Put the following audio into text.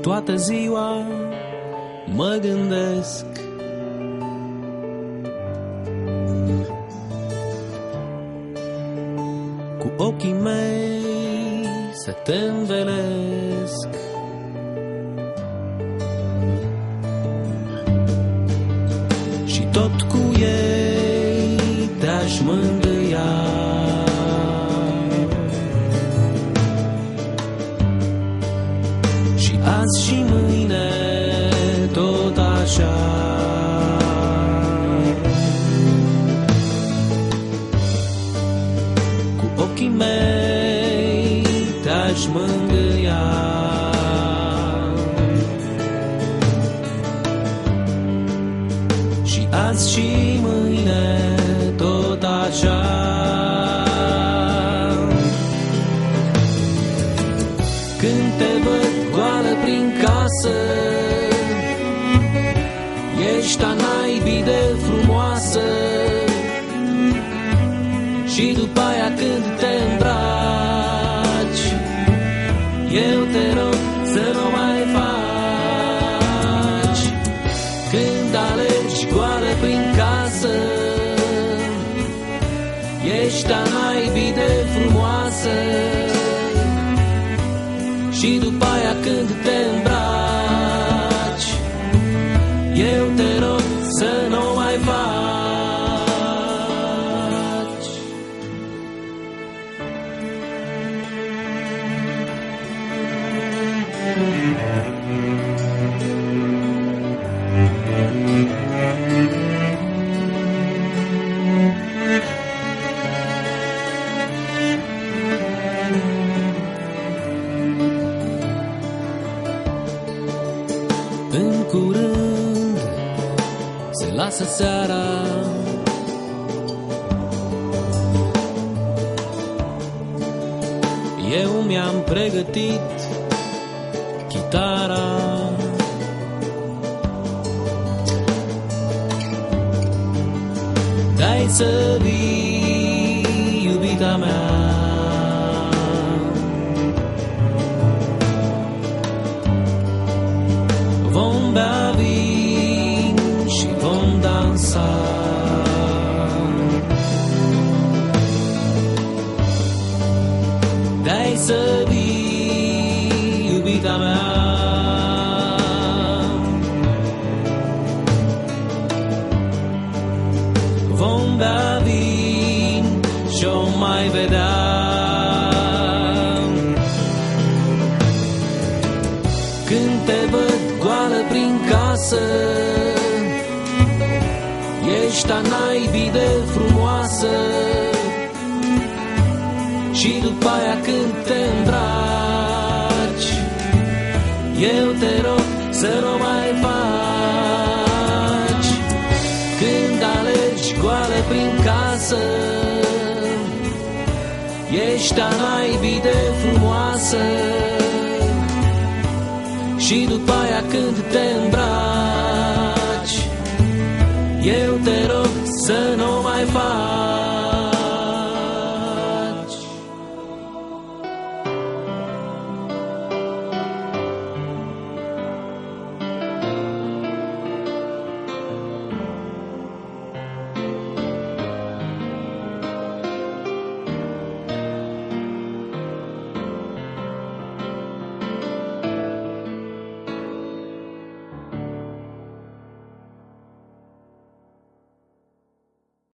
Toată ziua mă gândesc cu ochii mei să te învelesc. Și tot cu ei te-aș mângâia. Și azi și mâine tot așa. Cu ochii mei te-aș mângâia. Și azi și mâine tot așa. Când te văd goală prin casă, ești a naibii de frumoasă. Și după aia când te îmbraci, eu te rog să nu mai faci. Când alergi goală prin casă, ești a naibii de frumoasă. Și după aia când te îmbraci, eu te rog să nu mai faci. În curând se lasă seara, eu mi-am pregătit chitara. Dai să vii, iubita mea, vom bea vin și vom dansa. Dai să vii, iubita mea, vom bea vin și-o mai vedea. Când te văd goală prin casă, ești a naibii de frumoasă. Și după aia când te îmbraci, eu te rog să nu mai faci. Când alergi goală prin casă, ești a naibii de frumoasă. Și după aia când te îmbraci, eu te rog să nu mai